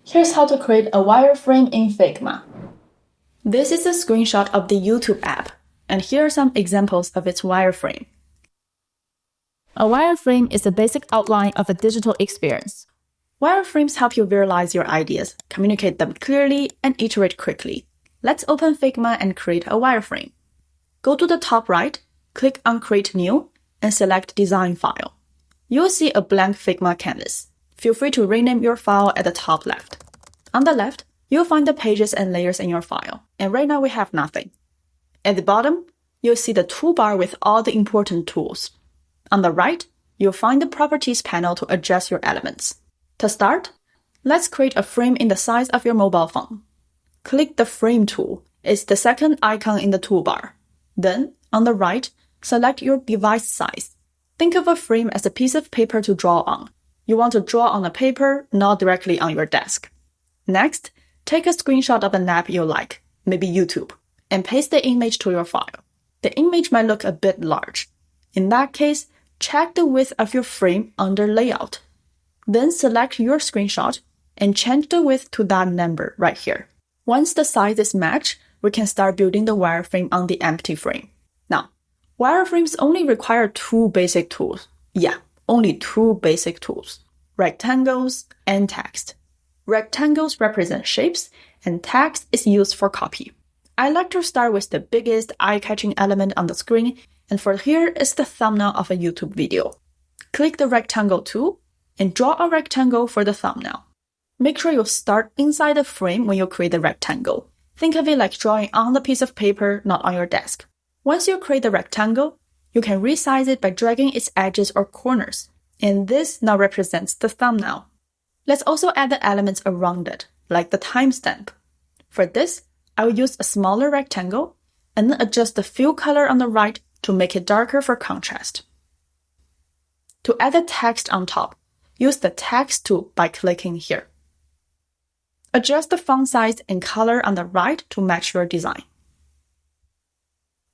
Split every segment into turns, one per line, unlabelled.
Here's how to create a wireframe in Figma. This is a screenshot of the YouTube app, and here are some examples of its wireframe. A wireframe is the basic outline of a digital experience. Wireframes help you visualize your ideas, communicate them clearly, and iterate quickly. Let's open Figma and create a wireframe. Go to the top right, click on Create New, and select Design File. You'll see a blank Figma canvas. Feel free to rename your file at the top left. On the left, you'll find the pages and layers in your file, and right now we have nothing. At the bottom, you'll see the toolbar with all the important tools. On the right, you'll find the Properties panel to adjust your elements. To start, let's create a frame in the size of your mobile phone. Click the Frame tool. It's the second icon in the toolbar. Then, on the right, select your device size. Think of a frame as a piece of paper to draw on. You want to draw on a paper, not directly on your desk. Next, take a screenshot of an app you like, maybe YouTube, and paste the image to your file. The image might look a bit large. In that case, check the width of your frame under Layout. Then select your screenshot and change the width to that number right here. Once the sizes match, we can start building the wireframe on the empty frame. Now, wireframes only require two basic tools. Yeah, only two basic tools: rectangles and text. Rectangles represent shapes, and text is used for copy. I like to start with the biggest eye-catching element on the screen, and for here is the thumbnail of a YouTube video. Click the rectangle tool and draw a rectangle for the thumbnail. Make sure you start inside the frame when you create the rectangle. Think of it like drawing on the piece of paper, not on your desk. Once you create the rectangle, you can resize it by dragging its edges or corners, and this now represents the thumbnail. Let's also add the elements around it, like the timestamp. For this, I will use a smaller rectangle and then adjust the fill color on the right to make it darker for contrast. To add the text on top, use the Text tool by clicking here. Adjust the font size and color on the right to match your design.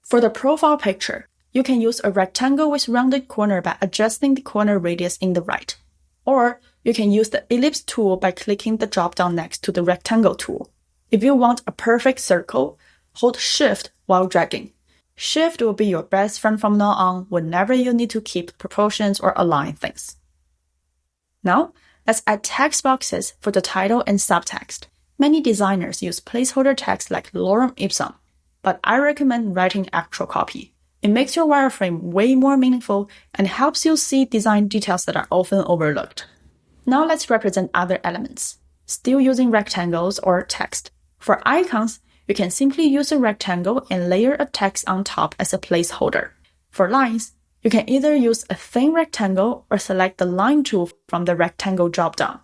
For the profile picture, you can use a rectangle with rounded corner by adjusting the corner radius in the right. Or you can use the Ellipse tool by clicking the drop-down next to the Rectangle tool. If you want a perfect circle, hold Shift while dragging. Shift will be your best friend from now on whenever you need to keep proportions or align things. Now, let's add text boxes for the title and subtext. Many designers use placeholder text like lorem ipsum, but I recommend writing actual copy. It makes your wireframe way more meaningful and helps you see design details that are often overlooked. Now let's represent other elements, still using rectangles or text. For icons, you can simply use a rectangle and layer a text on top as a placeholder. For lines, you can either use a thin rectangle or select the Line tool from the rectangle dropdown.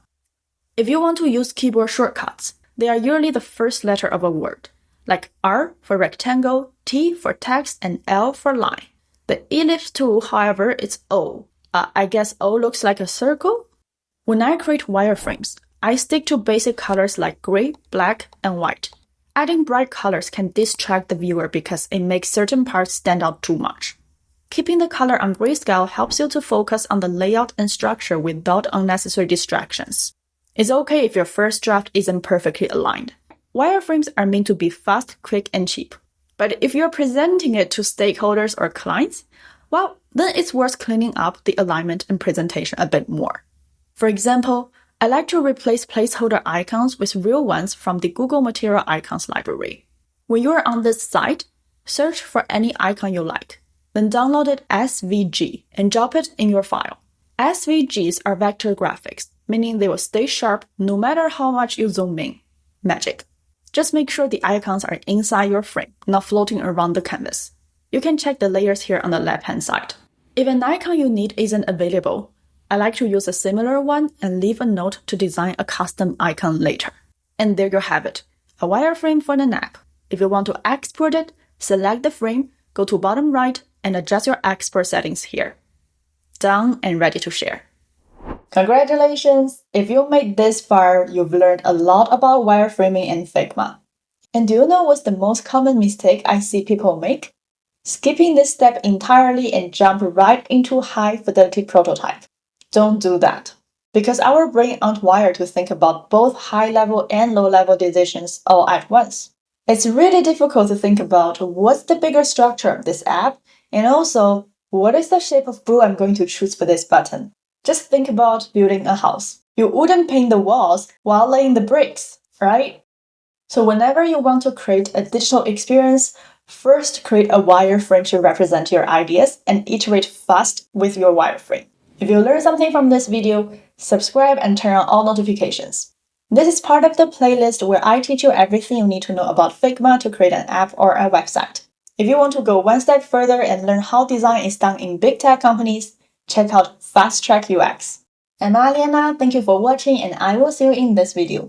If you want to use keyboard shortcuts, they are usually the first letter of a word, like R for rectangle, T for text, and L for line. The Ellipse tool, however, is O. I guess O looks like a circle? When I create wireframes, I stick to basic colors like gray, black, and white. Adding bright colors can distract the viewer because it makes certain parts stand out too much. Keeping the color on grayscale helps you to focus on the layout and structure without unnecessary distractions. It's okay if your first draft isn't perfectly aligned. Wireframes are meant to be fast, quick, and cheap. But if you're presenting it to stakeholders or clients, well, then it's worth cleaning up the alignment and presentation a bit more. For example, I like to replace placeholder icons with real ones from the Google Material Icons library. When you're on this site, search for any icon you like, then download it as SVG and drop it in your file. SVGs are vector graphics, meaning they will stay sharp no matter how much you zoom in. Magic. Just make sure the icons are inside your frame, not floating around the canvas. You can check the layers here on the left-hand side. If an icon you need isn't available, I like to use a similar one and leave a note to design a custom icon later. And there you have it, a wireframe for an app. If you want to export it, select the frame, go to bottom right, and adjust your export settings here. Done and ready to share. Congratulations! If you made this far, you've learned a lot about wireframing in Figma. And do you know what's the most common mistake I see people make? Skipping this step entirely and jump right into high-fidelity prototype. Don't do that. because our brain aren't wired to think about both high-level and low-level decisions all at once. It's really difficult to think about what's the bigger structure of this app, and also, what is the shape of blue I'm going to choose for this button? Just think about building a house. You wouldn't paint the walls while laying the bricks, right? So whenever you want to create a digital experience, first create a wireframe to represent your ideas and iterate fast with your wireframe. If you learned something from this video, subscribe and turn on all notifications. This is part of the playlist where I teach you everything you need to know about Figma to create an app or a website. If you want to go one step further and learn how design is done in big tech companies, check out Fast Track UX. I'm Aliena, thank you for watching, and I will see you in this video.